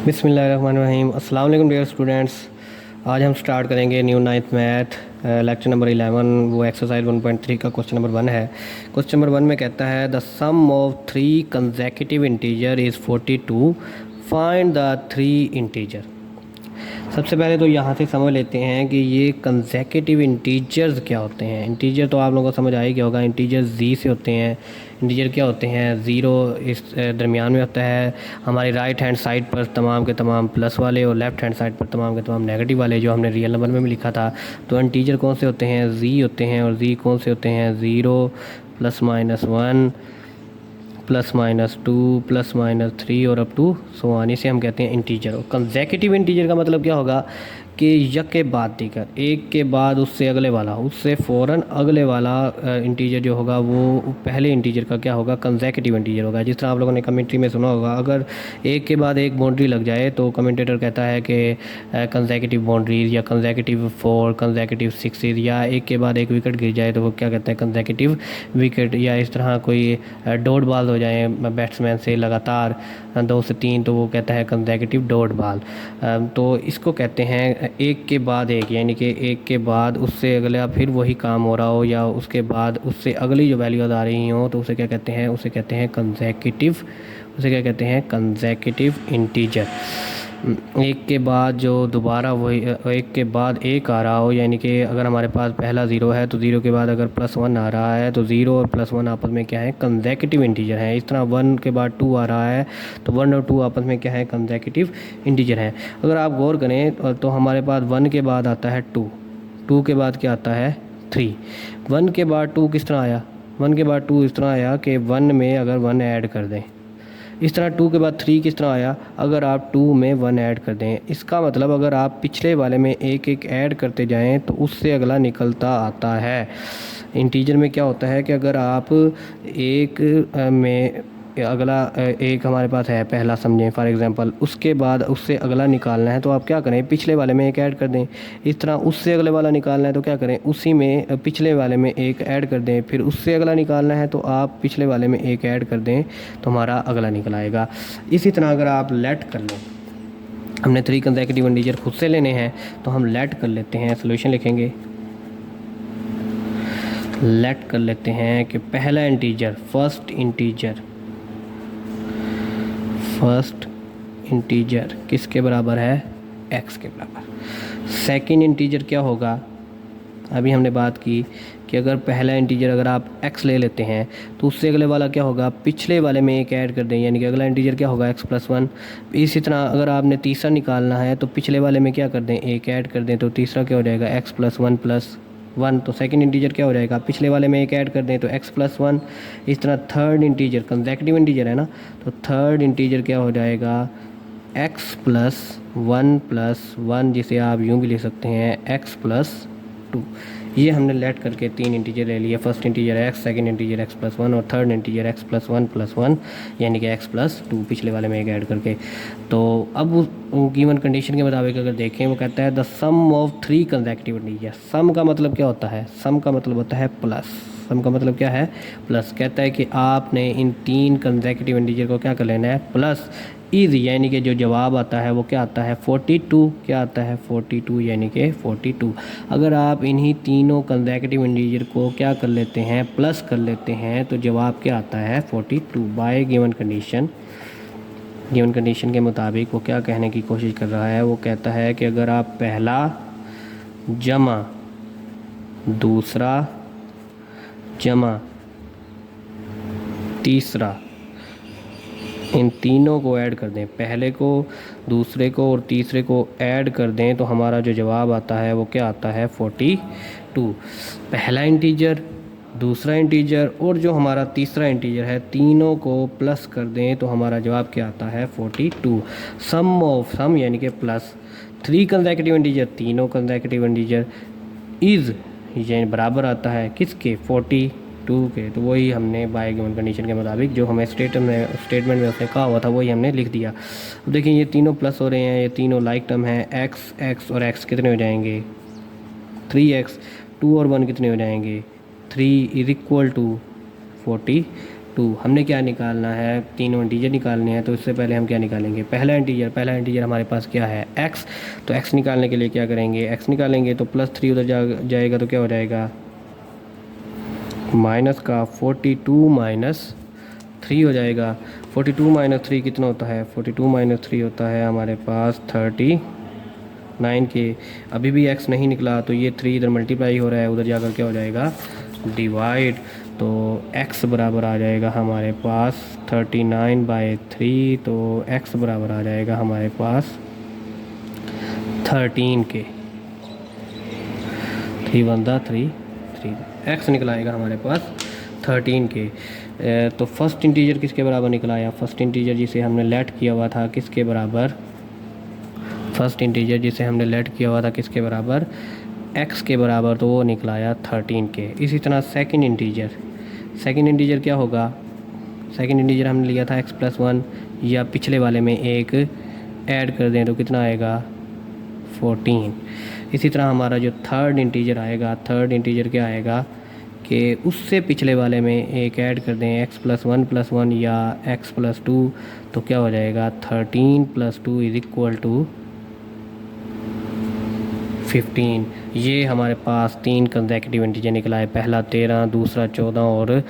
बिस्मिल्लाहिर्रहमानिर्रहीम। अस्सलाम वालेकुम डियर स्टूडेंट्स। आज हम स्टार्ट करेंगे new ninth math lecture number 11। वो एक्सरसाइज 1.3 का क्वेश्चन नंबर 1 है। क्वेश्चन नंबर 1 में कहता है the sum of 3 consecutive integer is 42, find the 3 integer. सबसे पहले तो यहाँ से समझ लेते हैं कि ये कंसेक्यूटिव इंटीजर्स क्या होते हैं। इंटीजर तो आप लोगों को समझ आ ही गया होगा। इंटीजर जी से होते हैं। इंटीजर क्या होते हैं? ज़ीरो इस दरमियान में होता है। हमारी राइट हैंड साइड पर तमाम के तमाम प्लस वाले और लेफ़्ट हैंड साइड पर तमाम के तमाम नेगेटिव वाले, जो हमने रियल नंबर में भी लिखा था। तो इंटीजर कौन से होते हैं? जी होते हैं। और जी कौन से होते हैं? ज़ीरो, +-1, +-2, +-3 और अप टू सो ऑन। इसे हम कहते हैं इंटीजर। और कंसेक्यूटिव इंटीजर का मतलब क्या होगा कि यक के बाद दीगर, एक के बाद उससे अगले वाला, उससे फ़ौरन अगले वाला इंटीजर जो होगा वो पहले इंटीजर का क्या होगा? कंसेक्यूटिव इंटीजर होगा। जिस तरह आप लोगों ने कमेंट्री में सुना होगा, अगर एक के बाद एक बाउंड्री लग जाए तो कमेंटेटर कहता है कि कंसेक्यूटिव बाउंड्रीज या कंसेक्यूटिव 4, कंसेक्यूटिव 6, या एक के बाद एक विकेट गिर जाए तो वो क्या कहते हैं? Consecutive wicket. या इस तरह कोई डॉट बॉल हो जाए बैट्समैन से लगातार 2 से 3 तो वो कहता है कंसेक्यूटिव डॉट बॉल। तो इसको कहते हैं एक के बाद एक, यानी कि एक के बाद उससे अगला फिर वही काम हो रहा हो, या उसके बाद उससे अगली जो वैल्यूज आ रही हो, तो उसे क्या कहते हैं? उसे कहते हैं कंसेक्यूटिव। उसे क्या कहते हैं? Consecutive integer. एक के बाद जो दोबारा वही एक के बाद एक आ रहा हो, यानी कि अगर हमारे पास पहला ज़ीरो है तो ज़ीरो के बाद अगर +1 आ रहा है तो ज़ीरो और +1 आपस में क्या है? कंसेक्यूटिव इंटीजर है। इस तरह 1 के बाद 2 आ रहा है तो 1 और 2 आपस में क्या है? कंसेक्यूटिव इंटीजर है। अगर आप गौर करें तो हमारे पास 1 के बाद आता है 2, 2 के बाद क्या आता है? 3। 1 के बाद 2 किस तरह आया? 1 के बाद 2 इस तरह आया कि 1 में अगर 1 ऐड कर दें। इस तरह 2 के बाद 3 किस तरह आया? अगर आप 2 में 1 ऐड कर दें। इसका मतलब अगर आप पिछले वाले में एक एक ऐड करते जाएं तो उससे अगला निकलता आता है। इंटीजर में क्या होता है कि अगर आप एक में अगला एक हमारे पास है पहला, समझें फॉर एग्जांपल, उसके बाद उससे अगला निकालना है तो आप क्या करें? पिछले वाले में एक ऐड कर दें। इस तरह उससे अगले वाला निकालना है तो क्या करें? उसी में पिछले वाले में एक ऐड कर दें। फिर उससे अगला निकालना है तो आप पिछले वाले में एक ऐड कर दें तो हमारा अगला निकल आएगा। इसी तरह अगर आप लेट कर लें, हमने 3 कंसेक्यूटिव इंटीजर खुद से लेने हैं तो हम लेट कर लेते हैं। सोल्यूशन लिखेंगे, लेट कर लेते हैं कि पहला इंटीजर, फर्स्ट इंटीजर किसके बराबर है? x के बराबर। सेकंड इंटीजर क्या होगा? अभी हमने बात की कि अगर पहला इंटीजर अगर आप x ले लेते हैं तो उससे अगले वाला क्या होगा? पिछले वाले में एक ऐड कर दें, यानी कि अगला इंटीजर क्या होगा? x+1। इसी तरह अगर आपने तीसरा निकालना है तो पिछले वाले में क्या कर दें? एक ऐड कर दें, तो तीसरा क्या हो जाएगा? x+1+1। तो सेकंड इंटीजर क्या हो जाएगा? पिछले वाले में एक ऐड कर दें तो x+1। इस तरह थर्ड इंटीजर, कंसेक्यूटिव इंटीजर है ना, तो थर्ड इंटीजर क्या हो जाएगा? x+1+1, जिसे आप यूँ भी लिख सकते हैं x+2। ये हमने लेट करके 3 इंटीजर ले लिए। First integer x, second integer x+1 और थर्ड इंटीजर x+1+1, यानी कि x+2 पिछले वाले में एक ऐड करके। तो अब गिवन कंडीशन के मुताबिक अगर देखें, वो कहता है the sum of 3 consecutive integer. Sum का मतलब क्या होता है? सम का मतलब होता है प्लस। सम का मतलब क्या है? प्लस। कहता है कि आपने इन 3 कंसेक्यूटिव इंटीजर को क्या कर लेना है? प्लस। इज़, यानी कि जो जवाब आता है वो क्या आता है? 42। क्या आता है? 42, यानी कि 42। अगर आप इन्हीं तीनों कंसेक्यूटिव इंटीजर को क्या कर लेते हैं? प्लस कर लेते हैं तो जवाब क्या आता है? 42 bye given condition. Given condition के मुताबिक वो क्या कहने की कोशिश कर रहा है? वो कहता है कि अगर आप पहला जमा दूसरा जमा तीसरा, इन तीनों को ऐड कर दें, पहले को, दूसरे को और तीसरे को ऐड कर दें तो हमारा जो जवाब आता है वो क्या आता है? 42। पहला इंटीजर, दूसरा इंटीजर और जो हमारा तीसरा इंटीजर है, तीनों को प्लस कर दें तो हमारा जवाब क्या आता है? 42। सम ऑफ, सम यानी कि प्लस, 3 कंसेक्यूटिव इंटीजर, तीनों कंसेक्यूटिव इंटीजर, इज़ यानी बराबर आता है किसके? 42 के। तो वही हमने बाय गिवन कंडीशन के मुताबिक जो हमें स्टेटमेंट में उसने कहा हुआ था वही हमने लिख दिया। अब देखिए ये तीनों प्लस हो रहे हैं, ये तीनों लाइक टर्म हैं। x और x कितने हो जाएंगे? 3x। 2 और 1 कितने हो जाएंगे? 3 = 42। 2। हमने क्या निकालना है, तीनों इंटीजर निकालने हैं। तो इससे पहले हम क्या निकालेंगे, पहला इंटीजर हमारे पास क्या है, x। तो x निकालने के लिए क्या करेंगे, x निकालेंगे तो +3 उधर जाएगा तो क्या हो जाएगा, माइनस का 42 माइनस 3 हो जाएगा। 42 माइनस 3 कितना होता है, 42 माइनस 3 होता है हमारे पास 39 के। अभी भी x नहीं निकला तो ये 3 इधर मल्टीप्लाई हो रहा है, उधर जाकर क्या हो जाएगा, डिवाइड। तो x बराबर आ जाएगा हमारे पास 39/3। तो x बराबर आ जाएगा हमारे पास 13 के। 3 1 3 3 x निकलाएगा हमारे पास 13 के। तो फर्स्ट इंटीजर किसके बराबर निकलाया, फर्स्ट इंटीजर जिसे हमने लेट किया हुआ था किसके बराबर, फर्स्ट इंटीजर जिसे हमने लेट किया हुआ था किसके बराबर, x के बराबर। तो वो निकलाया 13 के। इसी तरह सेकंड इंटीजर क्या होगा, सेकंड इंटीजर हमने लिया था x+1, या पिछले वाले में एक ऐड कर दें तो कितना आएगा, 14। इसी तरह हमारा जो थर्ड इंटीजर आएगा, थर्ड इंटीजर क्या आएगा कि उससे पिछले वाले में एक ऐड कर दें x+1 या x+2 तो क्या हो जाएगा, 13 + 2 = 15। ये हमारे पास 3 कंसेक्यूटिव इंटीजर निकला है, पहला 13, दूसरा 14 और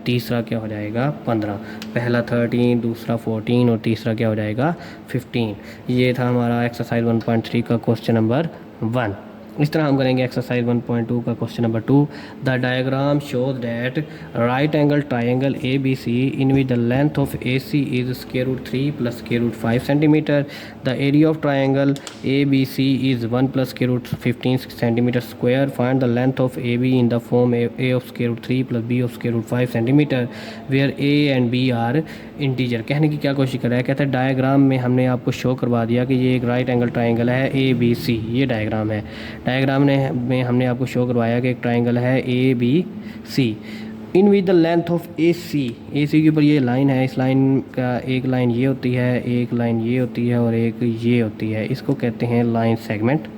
तीसरा क्या हो जाएगा, 15। पहला 13, दूसरा 14 और तीसरा क्या हो जाएगा, 15। ये था हमारा एक्सरसाइज 1.3 का क्वेश्चन नंबर 1। इस तरह हम करेंगे एक्सरसाइज 1.2 का question number 2। The diagram shows that right angle triangle ABC in which the length of AC is √3 + √5 centimetre. The area of triangle ABC is 1 + √15 centimetre square. Find the length of AB in the form A of √3 + B of √5 centimetre where A and B are integer. कहने की क्या कोशिश कर रहा है, कहते हैं diagram में हमने आपको शो करवा दिया कि ये एक राइट एंगल ट्राइंगल है ABC, ये डायग्राम है। डायग्राम में हमने आपको शो करवाया कि एक ट्राइंगल है ABC in with the length of AC के ऊपर ये लाइन है, इस लाइन का एक लाइन ये होती है, एक लाइन ये होती है और एक ये होती है। इसको कहते हैं लाइन सेगमेंट।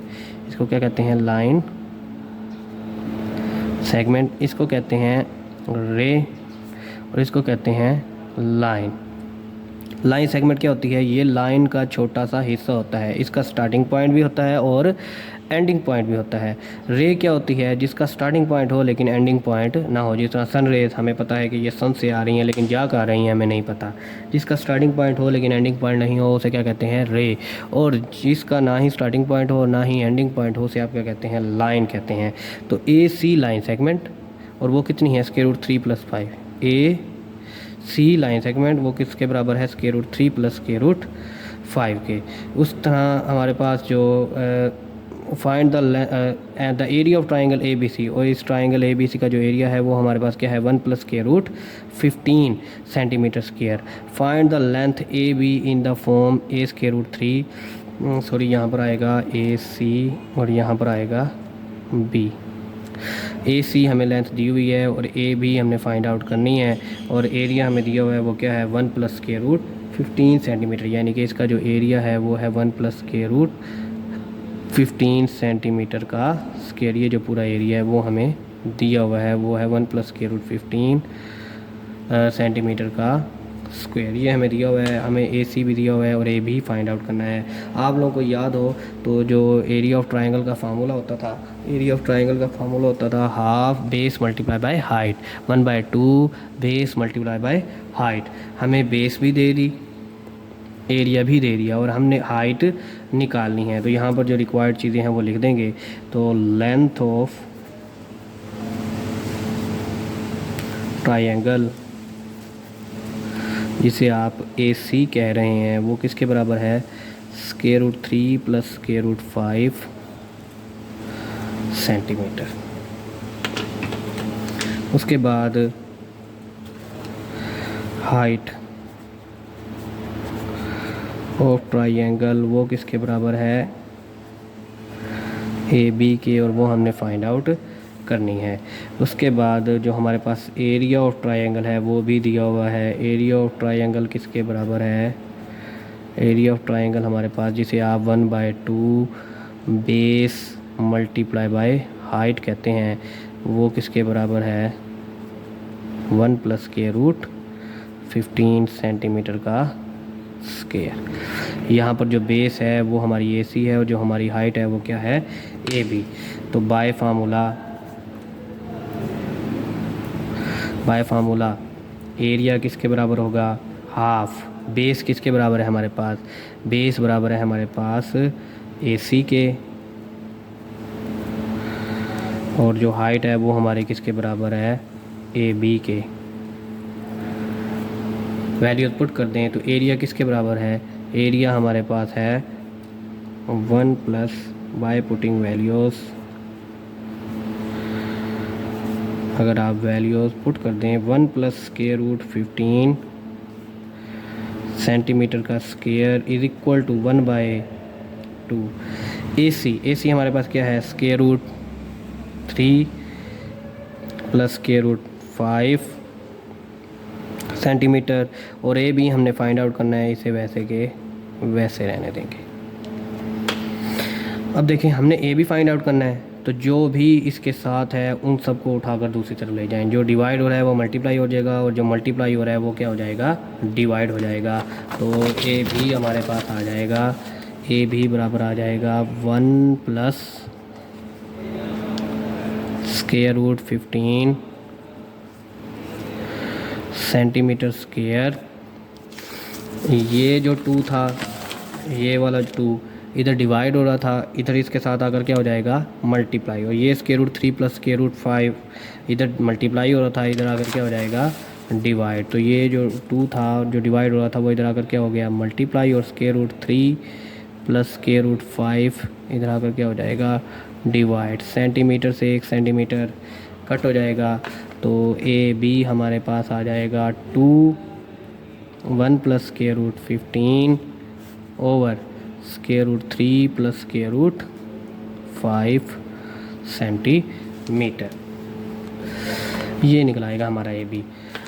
इसको क्या कहते हैं, लाइन सेगमेंट। इसको कहते हैं रे और इसको कहते हैं लाइन। लाइन सेगमेंट क्या होती है, ये लाइन का छोटा सा हिस्सा होता है, इसका स्टार्टिंग पॉइंट भी होता है और एंडिंग पॉइंट भी होता है। रे क्या होती है, जिसका स्टार्टिंग पॉइंट हो लेकिन एंडिंग पॉइंट ना हो। जिस तरह सन रेज, हमें पता है कि ये सन से आ रही हैं लेकिन जा कहाँ रही हैं हमें नहीं पता। जिसका स्टार्टिंग पॉइंट हो लेकिन एंडिंग पॉइंट नहीं हो उसे क्या कहते हैं, रे। और जिसका ना ही स्टार्टिंग पॉइंट हो ना ही एंडिंग पॉइंट हो उसे आप क्या कहते हैं, लाइन कहते हैं। तो AC लाइन सेगमेंट, और वो कितनी है, √3 + 5। AC लाइन सेगमेंट वो किसके बराबर है, √3 + √5 के। उस तरह हमारे पास जो find the area of triangle ABC, और इस ट्राइंगल ABC का जो एरिया है वो हमारे पास क्या है, 1 + √15 centimetre square. Find the length AB in the form A √3, sorry यहाँ पर आएगा AC और यहाँ पर आएगा B। AC हमें लेंथ दी हुई है और AB हमने फाइंड आउट करनी है, और एरिया हमें दिया हुआ है वो क्या है, 1 + √15 सेंटीमीटर। यानी कि इसका जो एरिया है वो है 1 + √15 सेंटीमीटर का स्क्वायर। ये जो पूरा एरिया है वो हमें दिया हुआ है वो है 1 + √15 सेंटीमीटर का स्क्वायर। ये हमें दिया हुआ है, हमें AC भी दिया हुआ है और A भी फाइंड आउट करना है। आप लोगों को याद हो तो जो एरिया ऑफ ट्राइंगल का फार्मूला होता था, एरिया ऑफ ट्राइंगल का फार्मूला होता था half base multiply by height, 1/2 base multiply by height. हमें बेस भी दे दी, एरिया भी दे दिया और हमने हाइट निकालनी है। तो यहाँ पर जो रिक्वायर्ड चीज़ें हैं वो लिख देंगे। तो लेंथ ऑफ ट्राइंगल जिसे आप AC कह रहे हैं वो किसके बराबर है, √3 + √5 सेंटीमीटर। उसके बाद हाइट ऑफ ट्राइंगल वो किसके बराबर है, AB के, और वो हमने फाइंड आउट करनी है। उसके बाद जो हमारे पास एरिया ऑफ ट्राइंगल है वो भी दिया हुआ है। एरिया ऑफ ट्राइंगल किसके बराबर है, एरिया ऑफ ट्राइंगल हमारे पास जिसे आप 1/2 बेस मल्टीप्लाई बाय हाइट कहते हैं वो किसके बराबर है, 1 + 15 सेंटीमीटर का स्क्वायर। यहाँ पर जो बेस है वो हमारी ए सी है और जो हमारी हाइट है वो क्या है, ए बी। तो बाय फार्मूला एरिया किसके बराबर होगा, हाफ। बेस किसके बराबर है हमारे पास, बेस बराबर है हमारे पास ए सी के, और जो हाइट है वो हमारे किसके बराबर है, ए बी के। वैल्यूज पुट कर दें तो एरिया किसके बराबर है, एरिया हमारे पास है 1 प्लस बाय पुटिंग वैल्यूज़, अगर आप वैल्यूज़ पुट कर दें 1 प्लस स्क्वायर रूट 15 सेंटीमीटर का square is equal to 1/2। A C हमारे पास क्या है, square root 3 plus square root 5 centimetre, और ए बी हमने फाइंड आउट करना है, इसे वैसे के वैसे रहने देंगे। अब देखें हमने ए बी फाइंड आउट करना है, तो जो भी इसके साथ है उन सबको उठाकर दूसरी तरफ ले जाएं। जो डिवाइड हो रहा है वो मल्टीप्लाई हो जाएगा, और जो मल्टीप्लाई हो रहा है वो क्या हो जाएगा, डिवाइड हो जाएगा। तो ए भी हमारे पास आ जाएगा, ए भी बराबर आ जाएगा 1 plus square root 15 centimetre square. ये जो 2 था, ये वाला 2 इधर डिवाइड हो रहा था, इधर इसके साथ आकर क्या हो जाएगा, मल्टीप्लाई। और ये square root 3 plus square root 5 इधर मल्टीप्लाई हो रहा था, इधर आकर क्या हो जाएगा, डिवाइड। तो ये जो 2 था जो डिवाइड हो रहा था वो इधर आकर क्या हो गया, मल्टीप्लाई, और square root 3 plus square root 5 इधर आकर क्या हो जाएगा, डिवाइड। सेंटीमीटर से 1 सेंटीमीटर कट हो जाएगा, तो ए बी हमारे पास आ जाएगा 1 plus square root 15 over square root 3 plus square root 5 centimetre. ये निकलाएगा हमारा ए बी।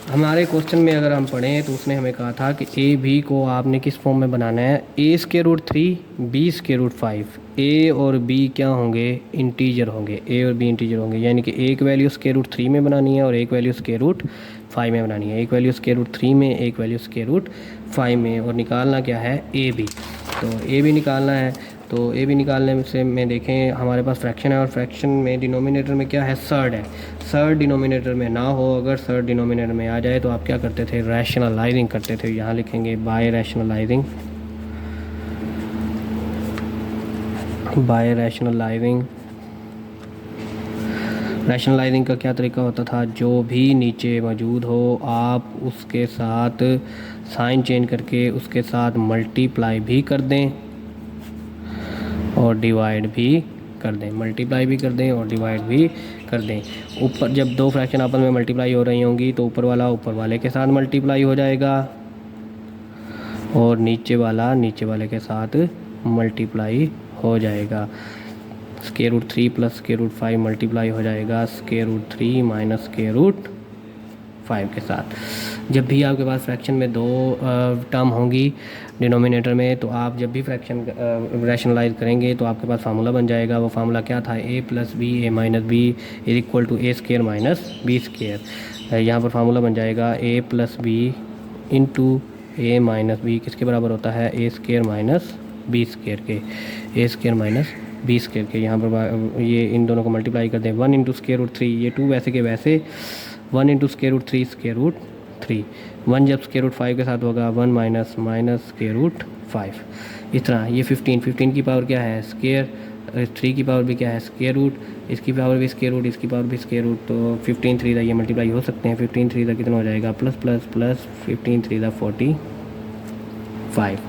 हमारे क्वेश्चन में अगर हम पढ़ें तो उसने हमें कहा था कि ए बी को आपने किस फॉर्म में बनाना है, ए square root 3 b square root 5। A और बी क्या होंगे, इंटीजर होंगे, ए और बी इंटीजर होंगे, यानी कि एक वैल्यू स्क्वायर रूट 3 में बनानी है और एक वैल्यू स्क्वायर रूट 5 में बनानी है, एक वैल्यू स्क्वायर रूट 3 में, एक वैल्यू स्क्वायर रूट 5 में, और निकालना क्या है, ए बी। तो ए बी निकालना है, तो ए बी निकालने से में देखें हमारे पास फ्रैक्शन है, और फ्रैक्शन में डिनोमिनेटर में क्या है, सर्ड है। सर्ड डिनोमिनेटर में ना हो, अगर सर्ड डिनोमिनेटर में आ जाए तो आप क्या करते थे, रैशनलाइजिंग करते थे। यहाँ लिखेंगे by rationalising, by rationalising. Rationalising का क्या तरीका होता था, जो भी नीचे मौजूद हो आप उसके साथ साइन चेंज करके उसके साथ मल्टीप्लाई भी कर दें और डिवाइड भी कर दें, मल्टीप्लाई भी कर दें और डिवाइड भी कर दें। ऊपर जब दो फ्रैक्शन आपस में मल्टीप्लाई हो रही होंगी तो ऊपर वाला ऊपर वाले के साथ मल्टीप्लाई हो जाएगा और नीचे वाला नीचे वाले के साथ मल्टीप्लाई हो जाएगा। Square root 3 plus square root 5 multiply हो जाएगा square root 3 minus square root 5 के साथ। जब भी आपके पास फ्रैक्शन में दो टर्म होंगी डिनोमिनेटर में, तो आप जब भी फ्रैक्शन रैशनलाइज करेंगे तो आपके पास फार्मूला बन जाएगा। वो फार्मूला क्या था, a plus B A minus B is equal to A square minus B square. यहाँ पर फार्मूला बन जाएगा a plus B into A minus B किसके बराबर होता है, ए स्क्वायर माइनस बी स्क्वायर के, A square minus B square के। यहाँ पर ये इन दोनों को मल्टीप्लाई कर दें, 1 इंटू स्क्वायर रूट 3, ये 2 वैसे के वैसे, 1 into square root 3 square root 3, 1 जब स्क्वायर रूट 5 के साथ होगा 1 माइनस माइनस स्क्वायर रूट 5। इस तरह ये 15 की पावर क्या है स्क्वायर, 3 की पावर भी क्या है स्क्वायर रूट, इसकी पावर भी स्क्वायर रूट, इसकी पावर भी स्क्वायर रूट। तो 15 3 ये मल्टीप्लाई हो सकते हैं, 15 3 कितना हो जाएगा, plus plus plus 15 3 45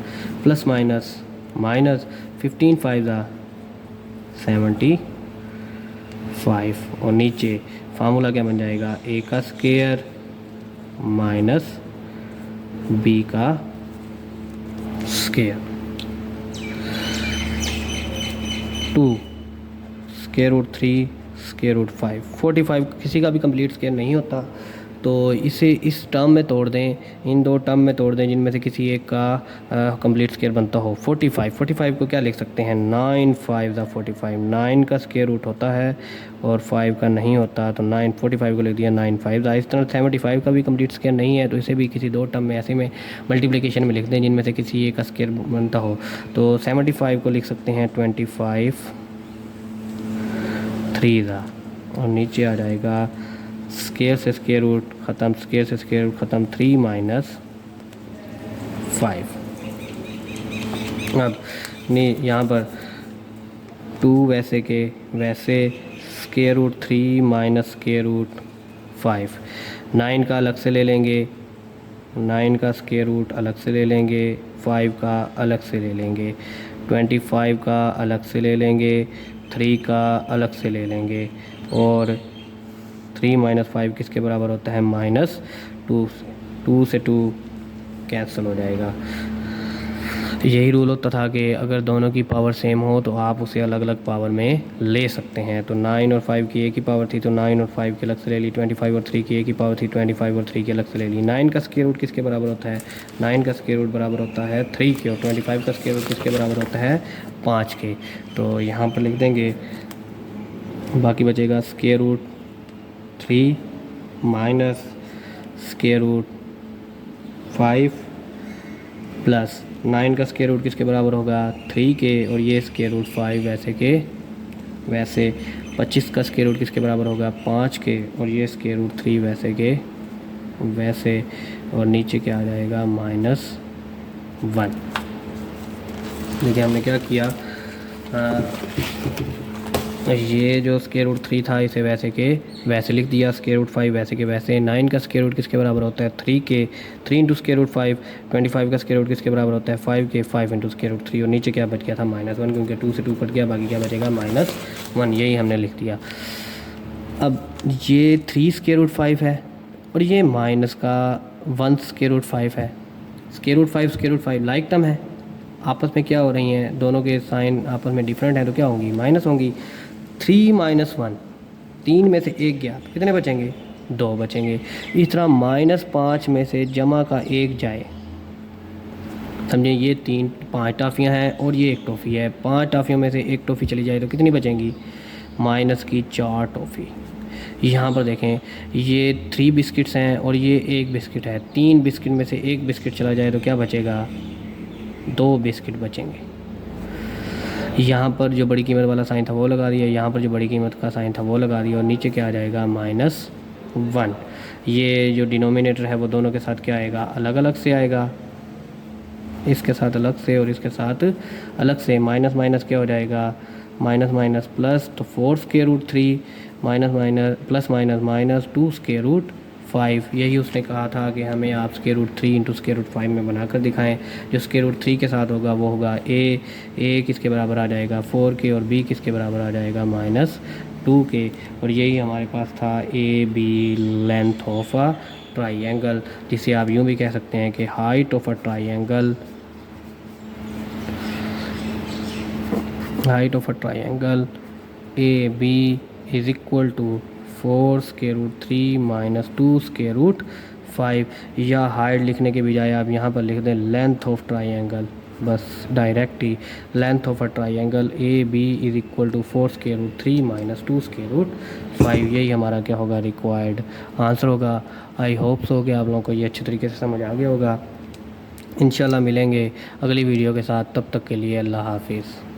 plus minus minus 15 5 75 और नीचे फार्मूला क्या बन जाएगा, ए का स्क्वायर माइनस बी का square, 2 square root 3 square root 5। 45 किसी का भी कंप्लीट स्क्वायर नहीं होता, तो इसे इस टर्म में तोड़ दें, इन दो टर्म में तोड़ दें जिनमें से किसी एक का कंप्लीट स्क्वायर बनता हो। 45 को क्या लिख सकते हैं, 9 5 ज़ा 45, 9 का स्क्वायर रूट होता है और 5 का नहीं होता, तो 45 को लिख दिया 9 5 ज़ा। इस तरह 75 का भी कंप्लीट स्क्वायर नहीं है, तो इसे भी किसी दो टर्म में ऐसे में मल्टीप्लिकेशन में लिख दें जिनमें से किसी एक का स्क्वायर बनता हो। तो 75 को लिख सकते हैं 25 3 ज़ा, और नीचे आ जाएगा स्क्वायर से स्क्वायर रूट ख़त्म, स्क्वायर से स्क्वायर रूट ख़त्म, 3 - 5। अब नहीं, यहाँ पर 2 वैसे के वैसे, स्क्वायर रूट 3 - स्क्वायर रूट 5। 9 का अलग से ले लेंगे, 9 का स्क्वायर रूट अलग से ले लेंगे, 5 का अलग से ले लेंगे, 25 का अलग से ले लेंगे, 3 का अलग से ले लेंगे, और 3 - 5 किसके बराबर होता है, -2। 2 से 2 कैंसिल हो जाएगा। यही रूल होता था कि अगर दोनों की पावर सेम हो तो आप उसे अलग अलग पावर में ले सकते हैं। तो 9 और 5 की एक ही पावर थी, तो 9 और 5 की अलग से ले ली। 25 और 3 की एक ही पावर थी, 25 और 3 की अलग से ले ली। 9 का स्क्वायर रूट किसके बराबर होता है, 9 का स्क्वायर रूट बराबर होता है 3 के, और 25 का स्क्वायर रूट किसके बराबर होता है 5 के। तो यहाँ पर लिख देंगे, बाकी बचेगा square root 3 minus square root 5 plus 9 का स्क्वायर रूट किसके बराबर होगा 3 के, और ये स्क्वायर रूट 5 वैसे के वैसे। 25 का स्क्वायर रूट किसके बराबर होगा 5 के, और ये स्क्वायर रूट 3 वैसे के वैसे, और नीचे क्या आ जाएगा -1। देखिए हमने क्या किया, ये जो स्क्वायर रूट 3 था इसे वैसे के वैसे लिख दिया, स्क्वायर रूट 5 वैसे के वैसे। 9 का स्क्वायर रूट किसके बराबर होता है 3 के, 3 इंटू स्क्वायर रूट 5। 25 का स्क्वायर रूट किसके बराबर होता है 5 के, 5 इंटू स्क्वायर रूट 3, और नीचे क्या बच गया था -1, क्योंकि 2 से 2 कट गया, बाकी क्या बचेगा -1। यही हमने लिख दिया। अब ये 3 स्क्वायर रूट 5 है और ये माइनस का 1 स्क्वायर रूट 5 है। स्क्वायर रूट 5 लाइक टर्म है, आपस में क्या हो रही हैं, दोनों के साइन आपस में डिफरेंट हैं, तो क्या होंगी माइनस होंगी। 3 - 1, 3 में से 1 गया तो कितने बचेंगे 2 बचेंगे। इस तरह -5 में से जमा का 1 जाए, समझें ये 5 टॉफ़ियाँ हैं और ये 1 टॉफ़ी है। 5 टॉफ़ियों में से 1 टॉफ़ी चली जाए तो कितनी बचेंगी -4 टॉफ़ी। यहाँ पर देखें ये 3 बिस्किट्स हैं और ये 1 बिस्किट है। 3 बिस्किट में से 1 बिस्किट चला जाए तो क्या बचेगा 2 बिस्किट बचेंगे। यहाँ पर जो बड़ी कीमत वाला साइन था वो लगा दिया, यहाँ पर जो बड़ी कीमत का साइन था वो लगा दिया, और नीचे क्या आ जाएगा -1। ये जो डिनोमिनेटर है वो दोनों के साथ क्या आएगा अलग अलग से आएगा, इसके साथ अलग से और इसके साथ अलग से। माइनस माइनस क्या हो जाएगा माइनस प्लस, तो 4 square root 3 minus plus minus 2 square root 5। यही उसने कहा था कि हमें आप square root 3 into square root 5 में बनाकर दिखाएं। जो स्क्वायर रूट 3 के साथ होगा वो होगा ए किसके बराबर आ जाएगा 4 के, और बी किसके बराबर आ जाएगा -2 के। और यही हमारे पास था AB length of a triangle, जिसे आप यूँ भी कह सकते हैं कि height of a triangle, AB is equal to 4 square root 3 minus 2 square root 5। या हाइट लिखने के बजाय आप यहाँ पर लिख दें लेंथ ऑफ ट्राइंगल, बस डायरेक्ट ही length of a triangle AB is equal to 4 square root 3 minus 2 square root 5। यही हमारा क्या होगा रिक्वायर्ड आंसर होगा। आई होप सो कि आप लोगों को ये अच्छे तरीके से समझ आ गया होगा। इंशाल्लाह मिलेंगे अगली वीडियो के साथ, तब तक के लिए अल्लाह हाफिज़।